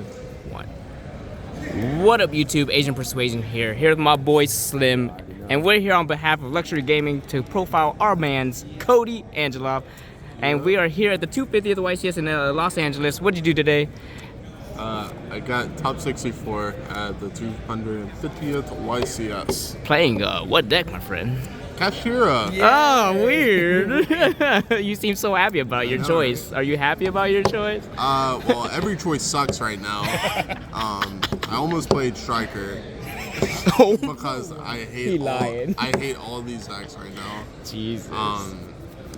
One. What up, YouTube? Asian Persuasion here. Here with my boy Slim, and we're here on behalf of Luxury Gaming to profile our man's Koty Angeloff. And we are here at the 250th YCS in Los Angeles. What'd you do today? I got top 64 at the 250th YCS. Playing what deck, my friend? Kashtira. Yeah. Oh, weird. You seem so happy about your choice. Are you happy about your choice? Well, every choice sucks right now. I almost played Striker because I hate all of these decks right now. Jesus.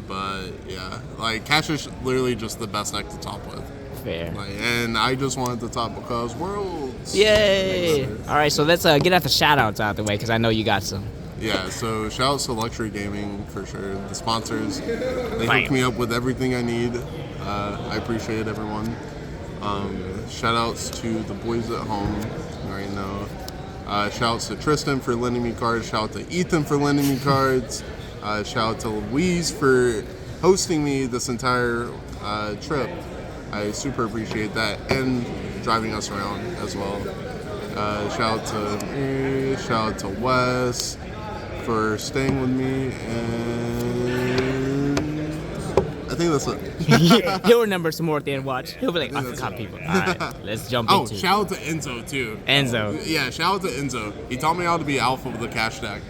But yeah, like Cash is literally just the best deck to top with. Fair. And I just wanted to top because Worlds. Yay! All right, so let's get out the shoutouts out the way because I know you got some. Yeah, so shout outs to Luxury Gaming for sure. The sponsors, they hooked me up with everything I need. I appreciate everyone. Shout outs to the boys at home right now. Shout outs to Tristan for lending me cards. Shout out to Ethan for lending me cards. Shout out to Louise for hosting me this entire trip. I super appreciate that, and driving us around as well. Shout out to me, shout out to Wes for staying with me, and I think that's it. He'll remember some more at the end. Watch. He'll be like, I forgot people. All right, let's jump into it. Shout out to Enzo too. Enzo. Yeah, shout out to Enzo. He taught me how to be alpha with a cash deck.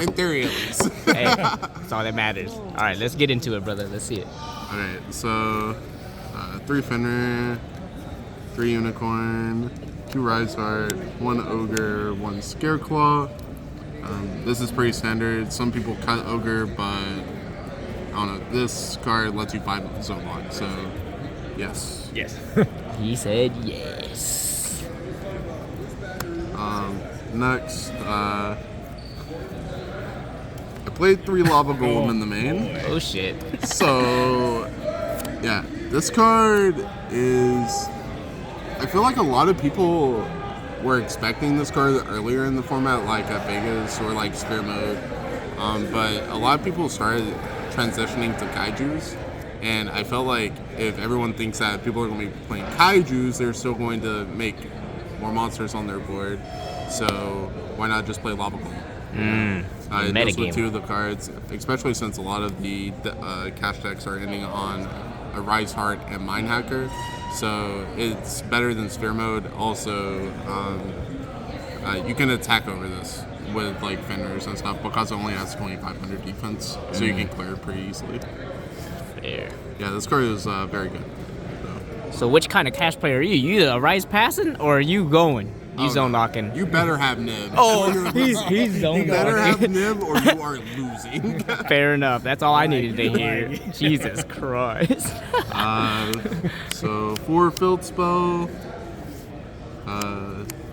In theory, at least. Hey, that's all that matters. All right, let's get into it, brother. Let's see it. Alright, so 3 Fenrir, 3 Unicorn, 2 Rise Heart, 1 Ogre, 1 Scareclaw. This is pretty standard. Some people cut Ogre, but I don't know. This card lets you 5 zone lock, so yes. Yes. He said yes. Next, I played 3 Lava Golem in the main. Oh shit. So, yeah, this card is... I feel like a lot of people were expecting this card earlier in the format, like at Vegas or like Sphere Mode. But a lot of people started transitioning to Kaijus. And I felt like if everyone thinks that people are going to be playing Kaijus, they're still going to make more monsters on their board. So why not just play Lava Golem? Those were 2 of the cards, especially since a lot of the cash decks are ending on a Rise Heart and Mind Hacker. So it's better than Sphere Mode. Also, you can attack over this with like Fenders and stuff because it only has 2,500 defense, so you can clear it pretty easily. Fair. Yeah, this card is very good. So which kind of cash player are you? You a Rise passing or are you going? You zone knocking. You better have Nib. Oh, he's zone You better have Nib or you are losing. Fair enough. That's all I needed to hear. Jesus Christ. So 4 Field Spell,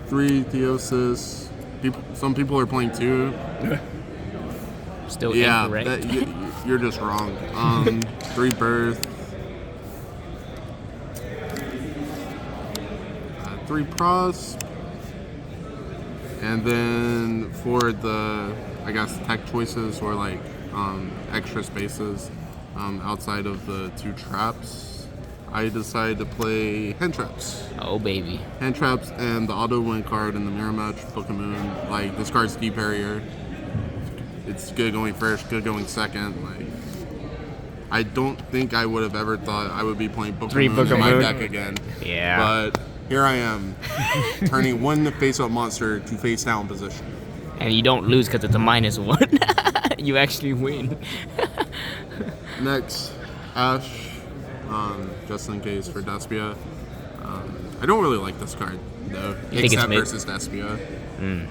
3 Theosis. Some people are playing 2. Still incorrect. You're just wrong. 3 Birth. 3 Pros. And then for the, I guess, tech choices or like extra spaces outside of the 2 traps, I decided to play Hand Traps. Oh, baby. Hand Traps and the auto win card in the Mirror Match, Book of Moon. Like, this card's Deep Barrier. It's good going first, good going second. Like, I don't think I would have ever thought I would be playing Book of Moon in my deck again. Yeah. But here I am, turning 1 face-up monster to face-down position. And you don't lose because it's a -1. You actually win. Next, Ash, just in case for Despia. I don't really like this card, though, except versus Despia.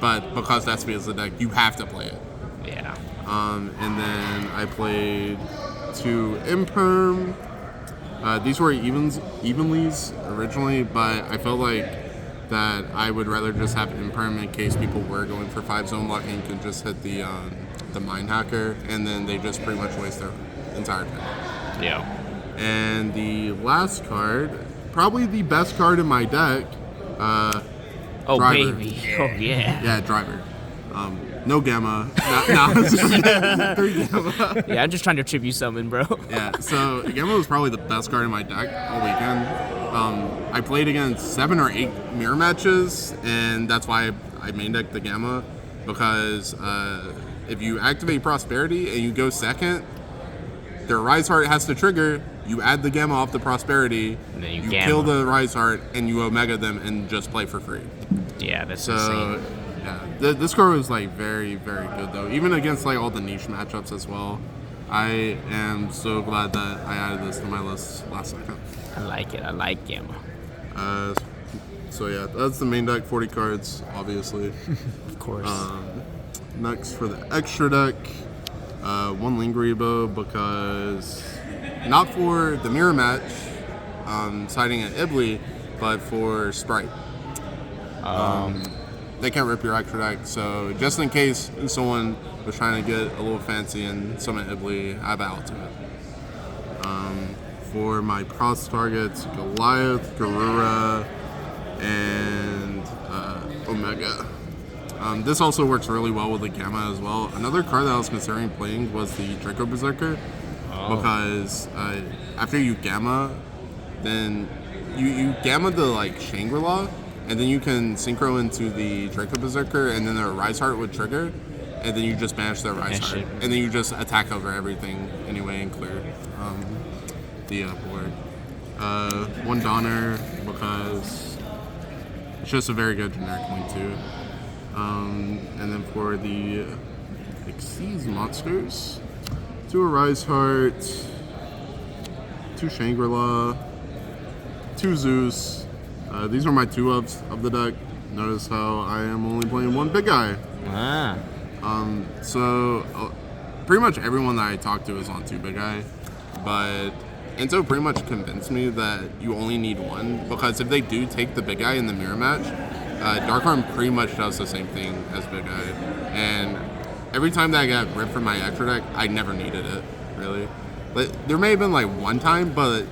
But because Despia is the deck, you have to play it. Yeah. And then I played 2 Imperm. These were evenlies originally, but I felt like that I would rather just have Imperm in case people were going for 5 zone locking, could just hit the Mind Hacker, and then they just pretty much waste their entire time. Yeah. And the last card, probably the best card in my deck, oh, Driver. baby. Oh, yeah. Yeah, Driver. No Gamma. No, 3 Gamma. Yeah, I'm just trying to trip you summon, bro. Yeah, so Gamma was probably the best card in my deck all weekend. I played against 7 or 8 mirror matches, and that's why I main decked the Gamma, because if you activate Prosperity and you go second, their Rise Heart has to trigger. You add the Gamma off the Prosperity, and then you kill the Rise Heart, and you Omega them and just play for free. Yeah, that's insane. Yeah, this card was like very, very good though. Even against like all the niche matchups as well. I am so glad that I added this to my list last second. I like it. I like Gamma. So yeah, that's the main deck. 40 cards, obviously. Of course. Next for the extra deck, one Lingeribo, because not for the mirror match, siding at Ibly, but for Sprite. They can't rip your extra deck, so just in case someone was trying to get a little fancy and summon Ibly, I bow to it. For my cross targets, Goliath, Garura, and Omega. This also works really well with the Gamma as well. Another card that I was considering playing was the Draco Berserker, because after you Gamma, then you Gamma the like Shangri-Ira, and then you can synchro into the Draco Berserker, and then the Rise Heart would trigger, and then you just banish the Rise Heart, and then you just attack over everything anyway and clear the board. One Donner, because it's just a very good generic link too. And then for the Xyz monsters, 2 Rise Heart, 2 Shangri-Ira, 2 Zeus. These are my 2-ups of the deck. Notice how I am only playing 1 big guy. So pretty much everyone that I talked to is on 2 big guy, but Enzo pretty much convinced me that you only need 1, because if they do take the big guy in the mirror match, Dark Arm pretty much does the same thing as big guy, and every time that I got ripped from my extra deck, I never needed it, really. But there may have been like one time, but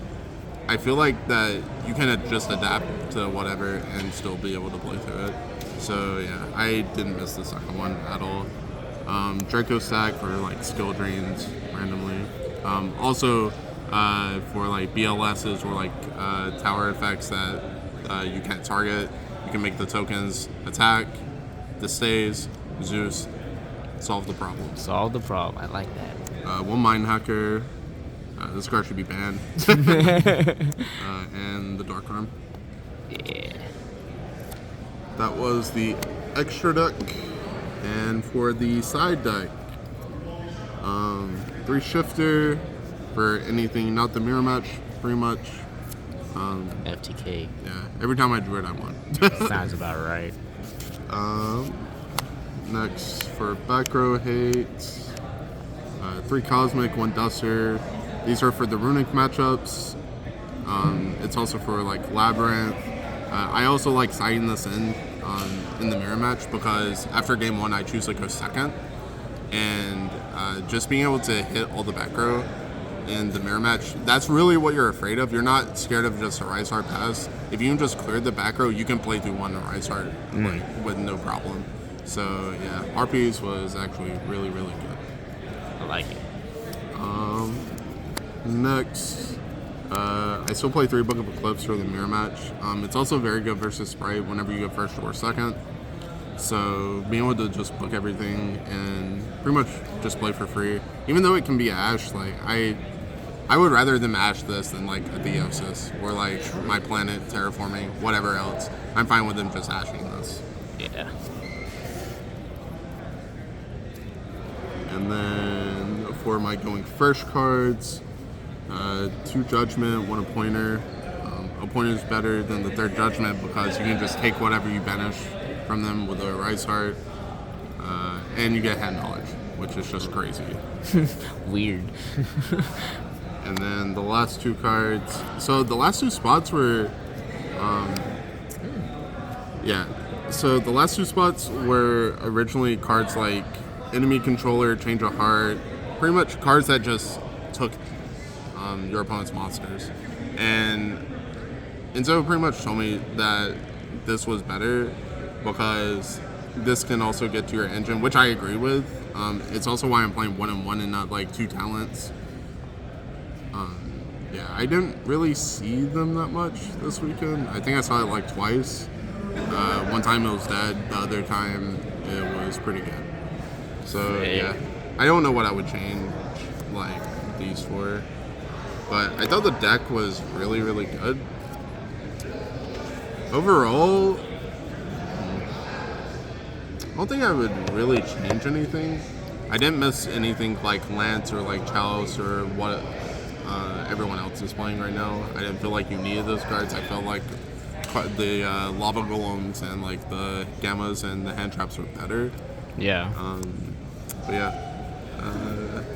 I feel like that you can just adapt to whatever and still be able to play through it. So yeah, I didn't miss the second one at all. Draco stack for like skill drains randomly. Also for like BLSs or like tower effects that you can't target, you can make the tokens attack, the stays, Zeus, solve the problem. Solve the problem. I like that. One Mind Hacker. This card should be banned. And the Dark Arm. Yeah. That was the extra deck. And for the side deck, 3 Shifter for anything, not the mirror match, pretty much. FTK. Yeah, every time I drew it, I won. Sounds about right. Next for back row hate, 3 Cosmic, 1 Duster. These are for the Runic matchups. It's also for like Labyrinth. I also like siding this in the mirror match, because after game 1 I choose to go second, and just being able to hit all the back row in the mirror match, that's really what you're afraid of. You're not scared of just a Rise Heart pass. If you can just clear the back row, you can play through 1 Rise Heart like, with no problem. So yeah, RPs was actually really, really good. I like it. Next, I still play 3 Book of Eclipse for the mirror match. It's also very good versus Sprite whenever you go first or second. So being able to just book everything and pretty much just play for free, even though it can be Ash, like I would rather them Ash this than like a Theosis or like my planet terraforming, whatever else. I'm fine with them just ashing this. Yeah. And then for my going first cards, 2 Judgment, 1 Appointer. Appointer is better than the 3rd Judgment because you can just take whatever you banish from them with a Rise Heart, and you get Hand Knowledge, which is just crazy. Weird. And then the last 2 cards. So the last 2 spots were, So the last 2 spots were originally cards like Enemy Controller, Change of Heart, pretty much cards that just took your opponent's monsters. And Enzo pretty much told me that this was better because this can also get to your engine, which I agree with. It's also why I'm playing 1 and 1 and not like 2 talents. yeah, I didn't really see them that much this weekend. I think I saw it like twice. One time it was dead, the other time it was pretty good. So yeah, I don't know what I would change like these for, but I thought the deck was really, really good. Overall, I don't think I would really change anything. I didn't miss anything like Lance or like Chalice or what everyone else is playing right now. I didn't feel like you needed those cards. I felt like the Lava Golems and like the Gammas and the Hand Traps were better. Yeah. But yeah.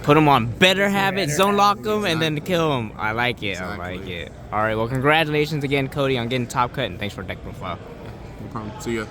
Put them on better habits, zone lock them, and then kill them. I like it. I like it. All right. Well, congratulations again, Koty, on getting top cut, and thanks for deck profile. No problem. See ya.